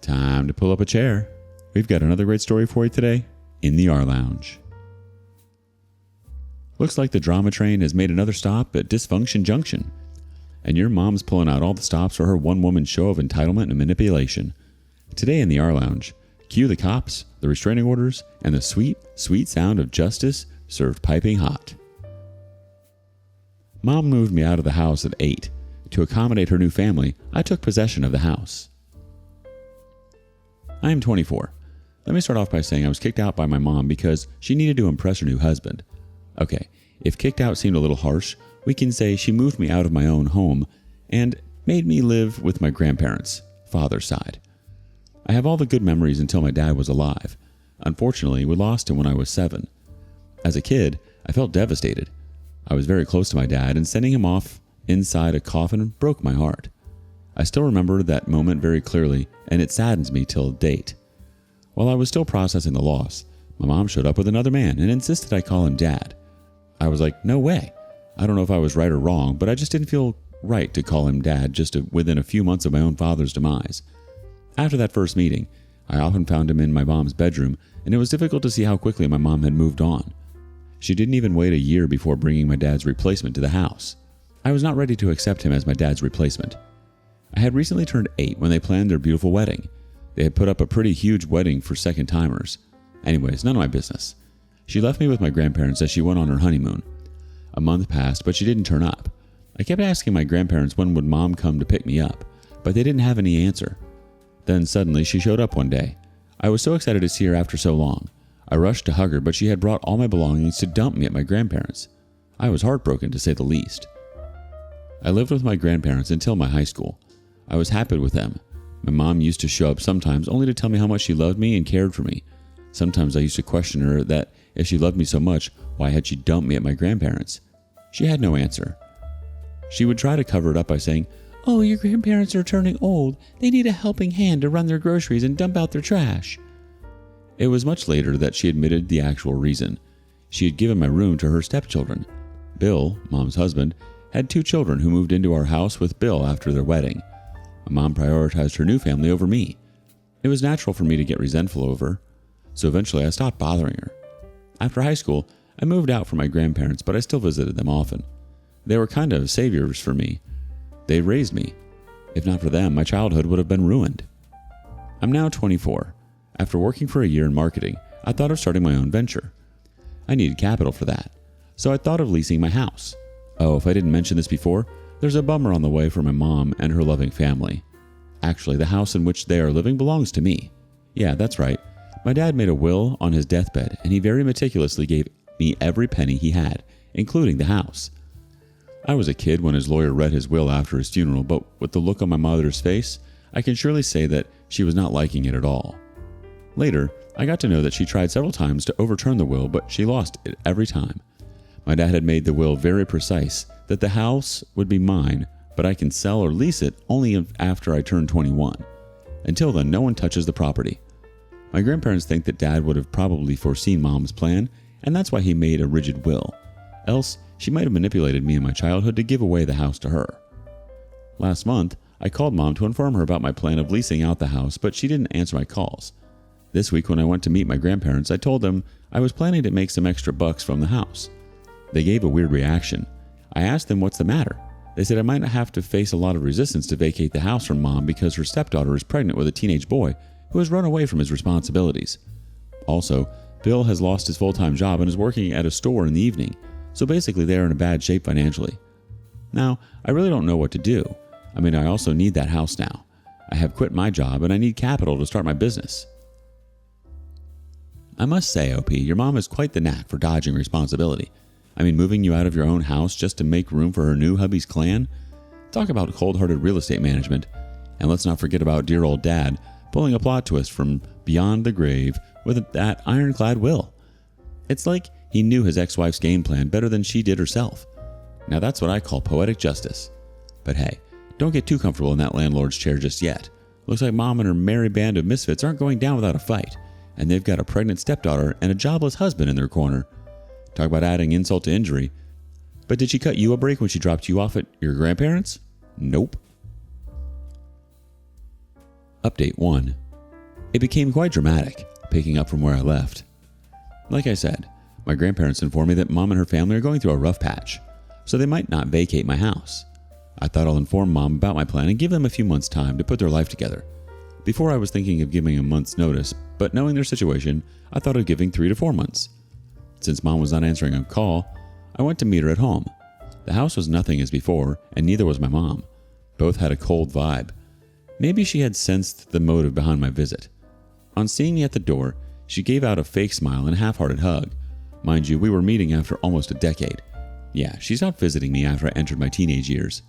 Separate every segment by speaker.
Speaker 1: Time to pull up a chair. We've got another great story for you today in the rLounge. Looks like the drama train has made another stop at Dysfunction Junction, and your mom's pulling out all the stops for her one-woman show of entitlement and manipulation. Today in the rLounge, cue the cops, the restraining orders, and the sweet, sweet sound of justice served piping hot. Mom moved me out of the house at 8. To accommodate her new family, I took possession of the house. I am 24. Let me start off by saying I was kicked out by my mom because she needed to impress her new husband. Okay, if kicked out seemed a little harsh, we can say she moved me out of my own home and made me live with my grandparents, father's side. I have all the good memories until my dad was alive. Unfortunately, we lost him when I was 7. As a kid, I felt devastated. I was very close to my dad, and sending him off inside a coffin broke my heart. I still remember that moment very clearly, and it saddens me till date. While I was still processing the loss, my mom showed up with another man and insisted I call him Dad. I was like, no way. I don't know if I was right or wrong, but I just didn't feel right to call him Dad within a few months of my own father's demise. After that first meeting, I often found him in my mom's bedroom, and it was difficult to see how quickly my mom had moved on. She didn't even wait a year before bringing my dad's replacement to the house. I was not ready to accept him as my dad's replacement. I had recently turned 8 when they planned their beautiful wedding. They had put up a pretty huge wedding for second-timers. Anyways, none of my business. She left me with my grandparents as she went on her honeymoon. A month passed, but she didn't turn up. I kept asking my grandparents when would Mom come to pick me up, but they didn't have any answer. Then suddenly she showed up one day. I was so excited to see her after so long. I rushed to hug her, but she had brought all my belongings to dump me at my grandparents'. I was heartbroken, to say the least. I lived with my grandparents until my high school. I was happy with them. My mom used to show up sometimes only to tell me how much she loved me and cared for me. Sometimes I used to question her that if she loved me so much, why had she dumped me at my grandparents'? She had no answer. She would try to cover it up by saying, "Oh, your grandparents are turning old. They need a helping hand to run their groceries and dump out their trash." It was much later that she admitted the actual reason. She had given my room to her stepchildren. Bill, Mom's husband, had 2 children who moved into our house with Bill after their wedding. My mom prioritized her new family over me. It was natural for me to get resentful over her, so eventually I stopped bothering her. After high school, I moved out from my grandparents, but I still visited them often. They were kind of saviors for me. They raised me. If not for them, my childhood would have been ruined. I'm now 24. After working for a year in marketing, I thought of starting my own venture. I needed capital for that, so I thought of leasing my house. Oh, if I didn't mention this before, there's a bummer on the way for my mom and her loving family. Actually, the house in which they are living belongs to me. Yeah, that's right. My dad made a will on his deathbed, and he very meticulously gave me every penny he had, including the house. I was a kid when his lawyer read his will after his funeral, but with the look on my mother's face, I can surely say that she was not liking it at all. Later, I got to know that she tried several times to overturn the will, but she lost it every time. My dad had made the will very precise that the house would be mine, but I can sell or lease it only after I turn 21. Until then, no one touches the property. My grandparents think that Dad would have probably foreseen Mom's plan, and that's why he made a rigid will. Else, she might have manipulated me in my childhood to give away the house to her. Last month, I called Mom to inform her about my plan of leasing out the house, but she didn't answer my calls. This week when I went to meet my grandparents, I told them I was planning to make some extra bucks from the house. They gave a weird reaction. I asked them what's the matter. They said I might have to face a lot of resistance to vacate the house from Mom because her stepdaughter is pregnant with a teenage boy who has run away from his responsibilities. Also, Bill has lost his full-time job and is working at a store in the evening, so basically they are in a bad shape financially. Now, I really don't know what to do. I also need that house now. I have quit my job and I need capital to start my business. I must say, OP, your mom has quite the knack for dodging responsibility. Moving you out of your own house just to make room for her new hubby's clan? Talk about cold-hearted real estate management. And let's not forget about dear old Dad pulling a plot twist from beyond the grave with that ironclad will. It's like he knew his ex-wife's game plan better than she did herself. Now that's what I call poetic justice. But hey, don't get too comfortable in that landlord's chair just yet. Looks like Mom and her merry band of misfits aren't going down without a fight, and they've got a pregnant stepdaughter and a jobless husband in their corner. Talk about adding insult to injury. But did she cut you a break when she dropped you off at your grandparents'? Nope. Update 1. It became quite dramatic, picking up from where I left. Like I said, my grandparents informed me that Mom and her family are going through a rough patch, so they might not vacate my house. I thought I'll inform Mom about my plan and give them a few months' time to put their life together. Before I was thinking of giving a month's notice, but knowing their situation, I thought of giving 3 to 4 months. Since Mom was not answering a call, I went to meet her at home. The house was nothing as before, and neither was my mom. Both had a cold vibe. Maybe she had sensed the motive behind my visit. On seeing me at the door, she gave out a fake smile and a half-hearted hug. Mind you, we were meeting after almost a decade. Yeah, she stopped visiting me after I entered my teenage years.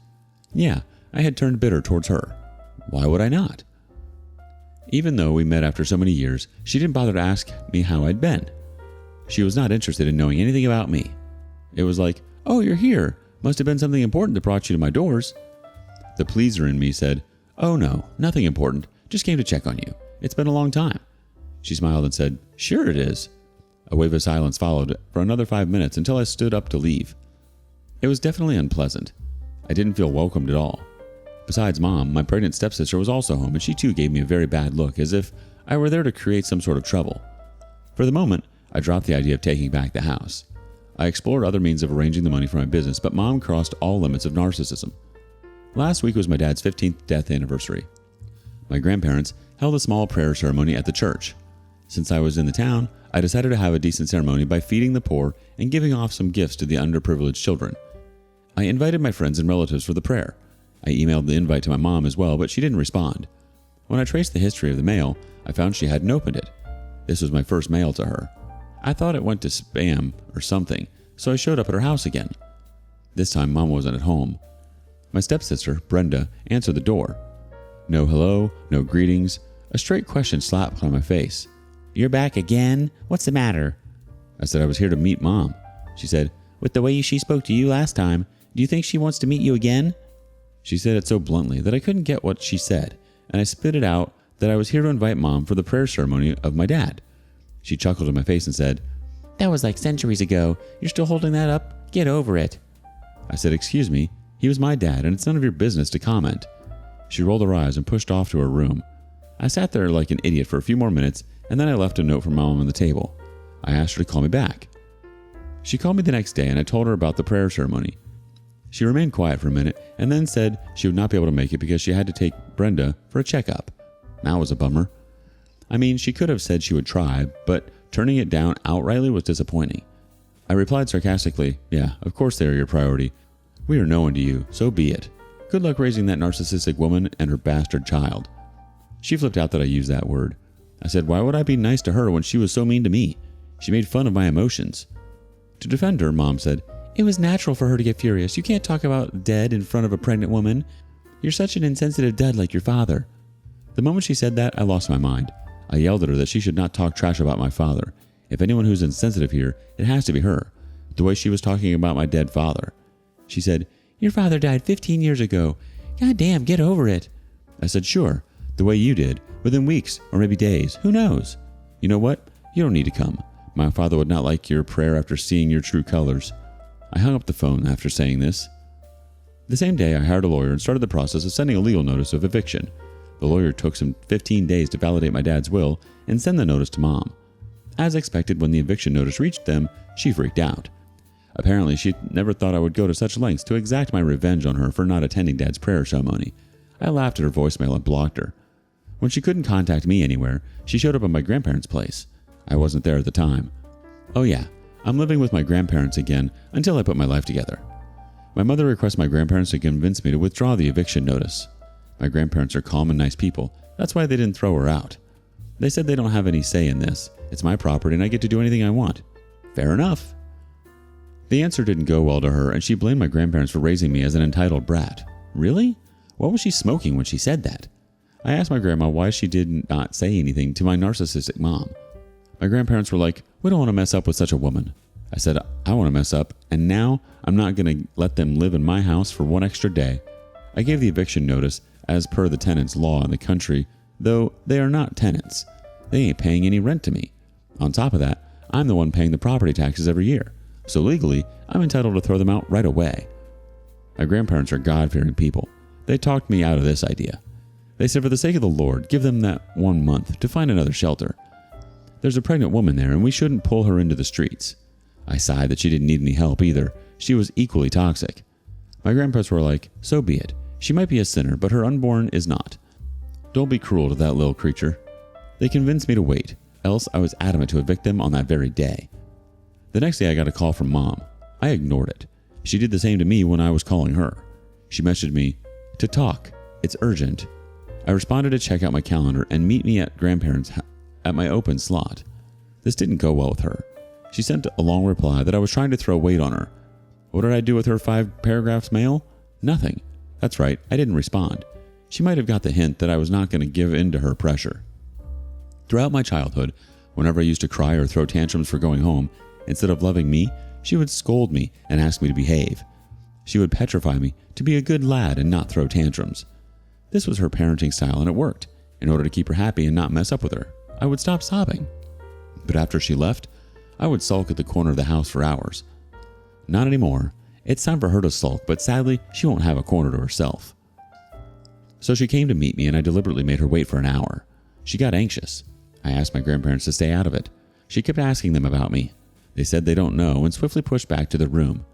Speaker 1: Yeah, I had turned bitter towards her. Why would I not? Even though we met after so many years, she didn't bother to ask me how I'd been. She was not interested in knowing anything about me. It was like, "Oh, you're here. Must have been something important that brought you to my doors." The pleaser in me said, "Oh no, nothing important. Just came to check on you. It's been a long time." She smiled and said, "Sure it is." A wave of silence followed for another 5 minutes until I stood up to leave. It was definitely unpleasant. I didn't feel welcomed at all. Besides Mom, my pregnant stepsister was also home, and she too gave me a very bad look, as if I were there to create some sort of trouble. For the moment, I dropped the idea of taking back the house. I explored other means of arranging the money for my business, but Mom crossed all limits of narcissism. Last week was my dad's 15th death anniversary. My grandparents held a small prayer ceremony at the church. Since I was in the town, I decided to have a decent ceremony by feeding the poor and giving off some gifts to the underprivileged children. I invited my friends and relatives for the prayer. I emailed the invite to my mom as well, but she didn't respond. When I traced the history of the mail, I found she hadn't opened it. This was my first mail to her. I thought it went to spam or something, so I showed up at her house again. This time, Mom wasn't at home. My stepsister, Brenda, answered the door. No hello, no greetings. A straight question slapped on my face. "You're back again? What's the matter?" I said I was here to meet Mom. She said, "With the way she spoke to you last time, do you think she wants to meet you again?" She said it so bluntly that I couldn't get what she said, and I spit it out that I was here to invite Mom for the prayer ceremony of my dad. She chuckled in my face and said, "That was like centuries ago. You're still holding that up? Get over it." I said, "Excuse me, he was my dad, and it's none of your business to comment." She rolled her eyes and pushed off to her room. I sat there like an idiot for a few more minutes, and then I left a note for Mom on the table. I asked her to call me back. She called me the next day, and I told her about the prayer ceremony. She remained quiet for a minute, and then said she would not be able to make it because she had to take Brenda for a checkup. That was a bummer. I mean, she could have said she would try, but turning it down outrightly was disappointing. I replied sarcastically, "Yeah, of course they are your priority. We are no one to you, so be it. Good luck raising that narcissistic woman and her bastard child." She flipped out that I used that word. I said, "Why would I be nice to her when she was so mean to me? She made fun of my emotions." To defend her, Mom said, "It was natural for her to get furious. You can't talk about dead in front of a pregnant woman. You're such an insensitive dud like your father." The moment she said that, I lost my mind. I yelled at her that she should not talk trash about my father. If anyone who's insensitive here, it has to be her. The way she was talking about my dead father. She said, "Your father died 15 years ago. God damn, get over it." I said, "Sure, the way you did, within weeks or maybe days. Who knows? You know what? You don't need to come. My father would not like your prayer after seeing your true colors." I hung up the phone after saying this. The same day, I hired a lawyer and started the process of sending a legal notice of eviction. The lawyer took some 15 days to validate my dad's will and send the notice to Mom. As expected, when the eviction notice reached them, she freaked out. Apparently, she never thought I would go to such lengths to exact my revenge on her for not attending Dad's prayer ceremony. I laughed at her voicemail and blocked her. When she couldn't contact me anywhere, she showed up at my grandparents' place. I wasn't there at the time. Oh yeah, I'm living with my grandparents again until I put my life together. My mother requests my grandparents to convince me to withdraw the eviction notice. My grandparents are calm and nice people. That's why they didn't throw her out. They said they don't have any say in this. It's my property and I get to do anything I want. Fair enough. The answer didn't go well to her, and she blamed my grandparents for raising me as an entitled brat. Really? What was she smoking when she said that? I asked my grandma why she did not say anything to my narcissistic mom. My grandparents were like, "We don't want to mess up with such a woman." I said, "I want to mess up, and now I'm not going to let them live in my house for one extra day." I gave the eviction notice as per the tenants' law in the country, though they are not tenants. They ain't paying any rent to me. On top of that, I'm the one paying the property taxes every year, so legally, I'm entitled to throw them out right away. My grandparents are God-fearing people. They talked me out of this idea. They said for the sake of the Lord, give them that 1 month to find another shelter. There's a pregnant woman there and we shouldn't pull her into the streets. I sighed that she didn't need any help either. She was equally toxic. My grandparents were like, so be it. She might be a sinner, but her unborn is not. Don't be cruel to that little creature. They convinced me to wait, else I was adamant to evict them on that very day. The next day I got a call from Mom. I ignored it. She did the same to me when I was calling her. She messaged me, to talk. It's urgent. I responded to check out my calendar and meet me at grandparents' at my open slot. This didn't go well with her. She sent a long reply that I was trying to throw weight on her. What did I do with her 5 paragraphs mail? Nothing. That's right, I didn't respond. She might have got the hint that I was not going to give in to her pressure. Throughout my childhood, whenever I used to cry or throw tantrums for going home, instead of loving me, she would scold me and ask me to behave. She would petrify me to be a good lad and not throw tantrums. This was her parenting style and it worked. In order to keep her happy and not mess up with her, I would stop sobbing. But after she left, I would sulk at the corner of the house for hours. Not anymore. It's time for her to sulk, but sadly, she won't have a corner to herself. So she came to meet me and I deliberately made her wait for an hour. She got anxious. I asked my grandparents to stay out of it. She kept asking them about me. They said they don't know and swiftly pushed back to their room.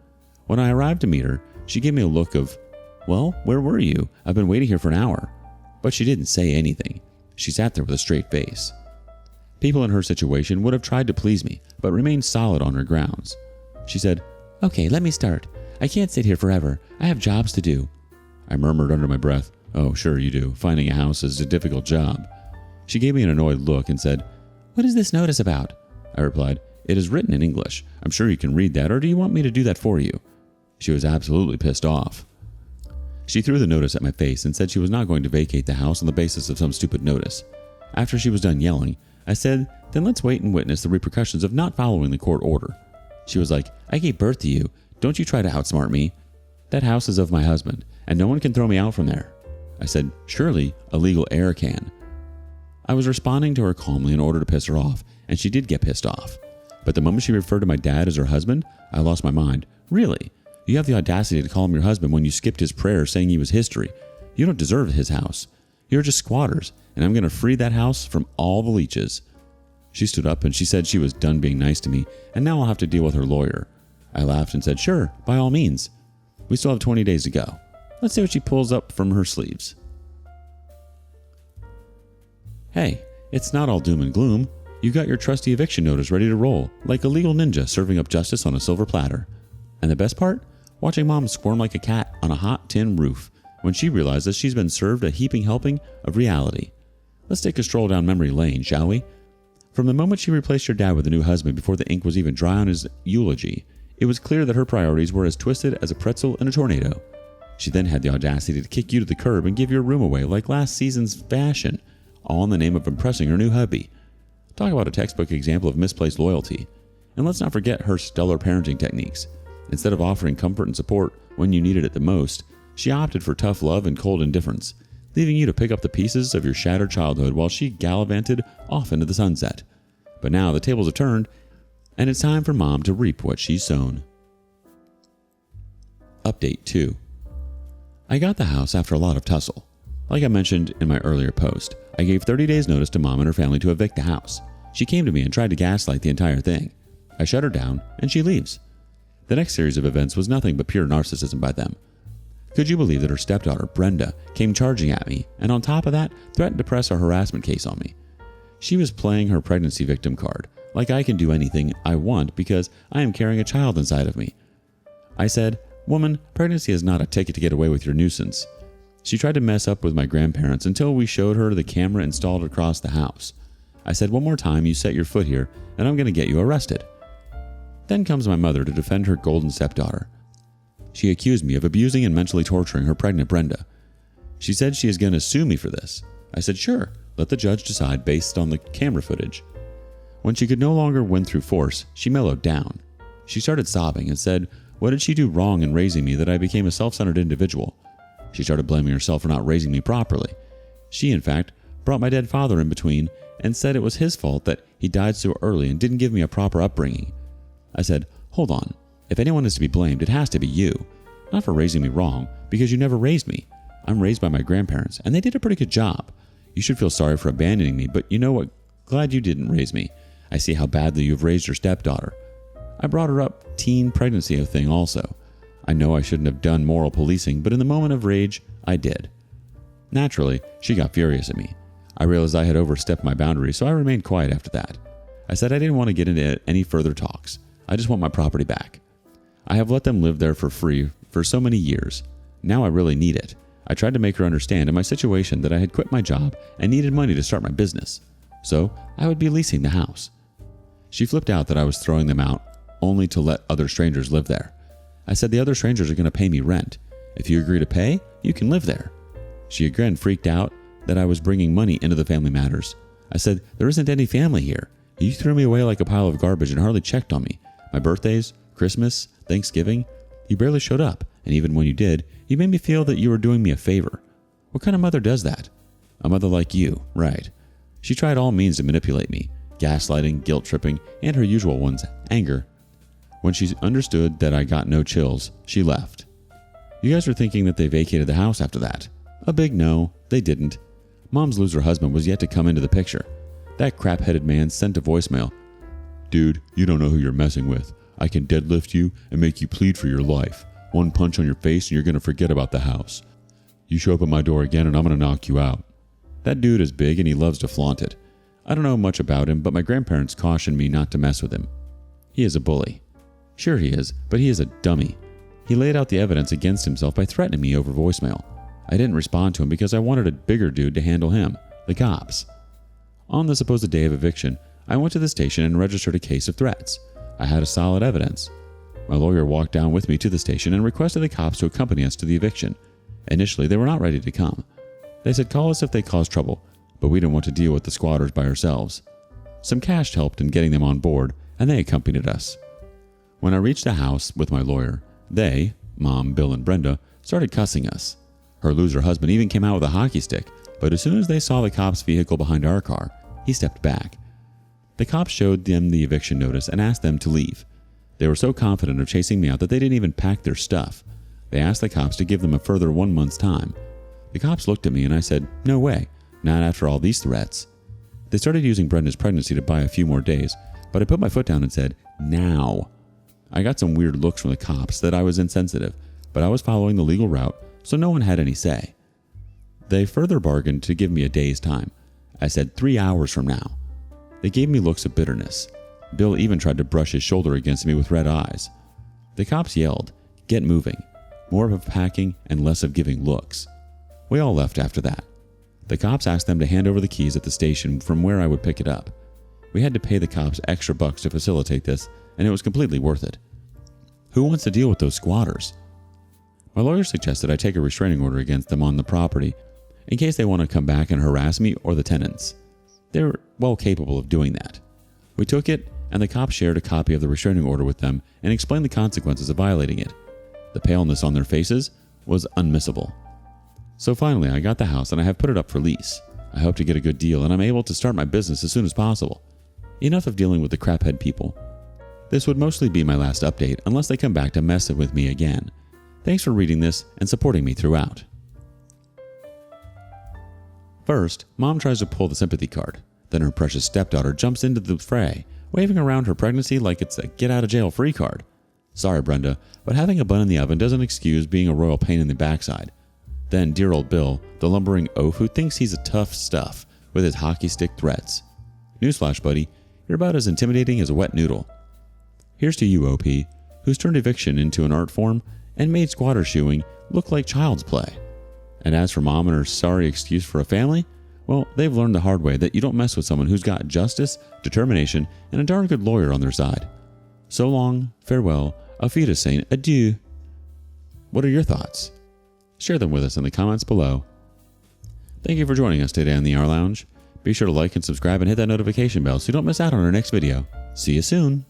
Speaker 1: When I arrived to meet her, she gave me a look of, well, where were you? I've been waiting here for an hour. But she didn't say anything. She sat there with a straight face. People in her situation would have tried to please me, but remained solid on her grounds. She said, okay, let me start. I can't sit here forever. I have jobs to do. I murmured under my breath, oh, sure you do. Finding a house is a difficult job. She gave me an annoyed look and said, what is this notice about? I replied, it is written in English. I'm sure you can read that, or do you want me to do that for you? She was absolutely pissed off. She threw the notice at my face and said she was not going to vacate the house on the basis of some stupid notice. After she was done yelling, I said, then let's wait and witness the repercussions of not following the court order. She was like, I gave birth to you. Don't you try to outsmart me. That house is of my husband, and no one can throw me out from there. I said, surely a legal heir can. I was responding to her calmly in order to piss her off, and she did get pissed off. But the moment she referred to my dad as her husband, I lost my mind. Really? You have the audacity to call him your husband when you skipped his prayer saying he was history. You don't deserve his house. You're just squatters, and I'm going to free that house from all the leeches. She stood up and she said she was done being nice to me, and now I'll have to deal with her lawyer. I laughed and said, sure, by all means. We still have 20 days to go. Let's see what she pulls up from her sleeves. Hey, it's not all doom and gloom. You got your trusty eviction notice ready to roll, like a legal ninja serving up justice on a silver platter. And the best part? Watching Mom squirm like a cat on a hot tin roof when she realizes she's been served a heaping helping of reality. Let's take a stroll down memory lane, shall we? From the moment she replaced your dad with a new husband before the ink was even dry on his eulogy, it was clear that her priorities were as twisted as a pretzel in a tornado. She then had the audacity to kick you to the curb and give your room away like last season's fashion, all in the name of impressing her new hubby. Talk about a textbook example of misplaced loyalty. And let's not forget her stellar parenting techniques. Instead of offering comfort and support when you needed it the most, she opted for tough love and cold indifference, leaving you to pick up the pieces of your shattered childhood while she gallivanted off into the sunset. But now the tables have turned, and it's time for Mom to reap what she's sown. Update 2. I got the house after a lot of tussle. Like I mentioned in my earlier post, I gave 30 days notice to Mom and her family to evict the house. She came to me and tried to gaslight the entire thing. I shut her down, and she leaves. The next series of events was nothing but pure narcissism by them. Could you believe that her stepdaughter, Brenda, came charging at me, and on top of that, threatened to press a harassment case on me? She was playing her pregnancy victim card, like I can do anything I want because I am carrying a child inside of me. I said, woman, pregnancy is not a ticket to get away with your nuisance. She tried to mess up with my grandparents until we showed her the camera installed across the house. I said, one more time you set your foot here, and I'm going to get you arrested. Then comes my mother to defend her golden stepdaughter. She accused me of abusing and mentally torturing her pregnant Brenda. She said she is going to sue me for this. I said, sure, let the judge decide based on the camera footage. When she could no longer win through force, she mellowed down. She started sobbing and said, what did she do wrong in raising me that I became a self-centered individual? She started blaming herself for not raising me properly. She, in fact, brought my dead father in between and said it was his fault that he died so early and didn't give me a proper upbringing. I said, hold on. If anyone is to be blamed, it has to be you. Not for raising me wrong, because you never raised me. I'm raised by my grandparents, and they did a pretty good job. You should feel sorry for abandoning me, but you know what? Glad you didn't raise me. I see how badly you've raised your stepdaughter. I brought her up teen pregnancy thing also. I know I shouldn't have done moral policing, but in the moment of rage, I did. Naturally, she got furious at me. I realized I had overstepped my boundaries, so I remained quiet after that. I said I didn't want to get into any further talks. I just want my property back. I have let them live there for free for so many years. Now I really need it. I tried to make her understand in my situation that I had quit my job and needed money to start my business. So I would be leasing the house. She flipped out that I was throwing them out only to let other strangers live there. I said the other strangers are going to pay me rent. If you agree to pay, you can live there. She again freaked out that I was bringing money into the family matters. I said, there isn't any family here. You threw me away like a pile of garbage and hardly checked on me. My birthdays, Christmas, Thanksgiving, you barely showed up. And even when you did, you made me feel that you were doing me a favor. What kind of mother does that? A mother like you, right. She tried all means to manipulate me. Gaslighting, guilt-tripping, and her usual ones, anger. When she understood that I got no chills, she left. You guys are thinking that they vacated the house after that. A big no, they didn't. Mom's loser husband was yet to come into the picture. That crap-headed man sent a voicemail. Dude, you don't know who you're messing with. I can deadlift you and make you plead for your life. One punch on your face and you're going to forget about the house. You show up at my door again and I'm going to knock you out. That dude is big and he loves to flaunt it. I don't know much about him, but my grandparents cautioned me not to mess with him. He is a bully. Sure he is, but he is a dummy. He laid out the evidence against himself by threatening me over voicemail. I didn't respond to him because I wanted a bigger dude to handle him, the cops. On the supposed day of eviction, I went to the station and registered a case of threats. I had a solid evidence. My lawyer walked down with me to the station and requested the cops to accompany us to the eviction. Initially, they were not ready to come. They said call us if they caused trouble, but we didn't want to deal with the squatters by ourselves. Some cash helped in getting them on board, and they accompanied us. When I reached the house with my lawyer, they, Mom, Bill, and Brenda, started cussing us. Her loser husband even came out with a hockey stick, but as soon as they saw the cops' vehicle behind our car, he stepped back. The cops showed them the eviction notice and asked them to leave. They were so confident of chasing me out that they didn't even pack their stuff. They asked the cops to give them a further 1 month's time. The cops looked at me and I said, no way, not after all these threats. They started using Brenda's pregnancy to buy a few more days, but I put my foot down and said, now. I got some weird looks from the cops that I was insensitive, but I was following the legal route, so no one had any say. They further bargained to give me a day's time. I said 3 hours from now. They gave me looks of bitterness. Bill even tried to brush his shoulder against me with red eyes. The cops yelled, get moving. More of packing and less of giving looks. We all left after that. The cops asked them to hand over the keys at the station from where I would pick it up. We had to pay the cops extra bucks to facilitate this, and it was completely worth it. Who wants to deal with those squatters? My lawyer suggested I take a restraining order against them on the property in case they want to come back and harass me or the tenants. They're well capable of doing that. We took it, and the cops shared a copy of the restraining order with them and explained the consequences of violating it. The paleness on their faces was unmissable. So finally, I got the house and I have put it up for lease. I hope to get a good deal and I'm able to start my business as soon as possible. Enough of dealing with the craphead people. This would mostly be my last update unless they come back to mess with me again. Thanks for reading this and supporting me throughout. First, Mom tries to pull the sympathy card. Then her precious stepdaughter jumps into the fray, waving around her pregnancy like it's a get-out-of-jail-free card. Sorry, Brenda, but having a bun in the oven doesn't excuse being a royal pain in the backside. Then dear old Bill, the lumbering oaf who thinks he's a tough stuff with his hockey stick threats. Newsflash, buddy, you're about as intimidating as a wet noodle. Here's to you, OP, who's turned eviction into an art form and made squatter shoeing look like child's play. And as for Mom and her sorry excuse for a family, well, they've learned the hard way that you don't mess with someone who's got justice, determination, and a darn good lawyer on their side. So long, farewell, auf Wiedersehen, adieu. What are your thoughts? Share them with us in the comments below. Thank you for joining us today on the rLounge. Be sure to like and subscribe and hit that notification bell so you don't miss out on our next video. See you soon.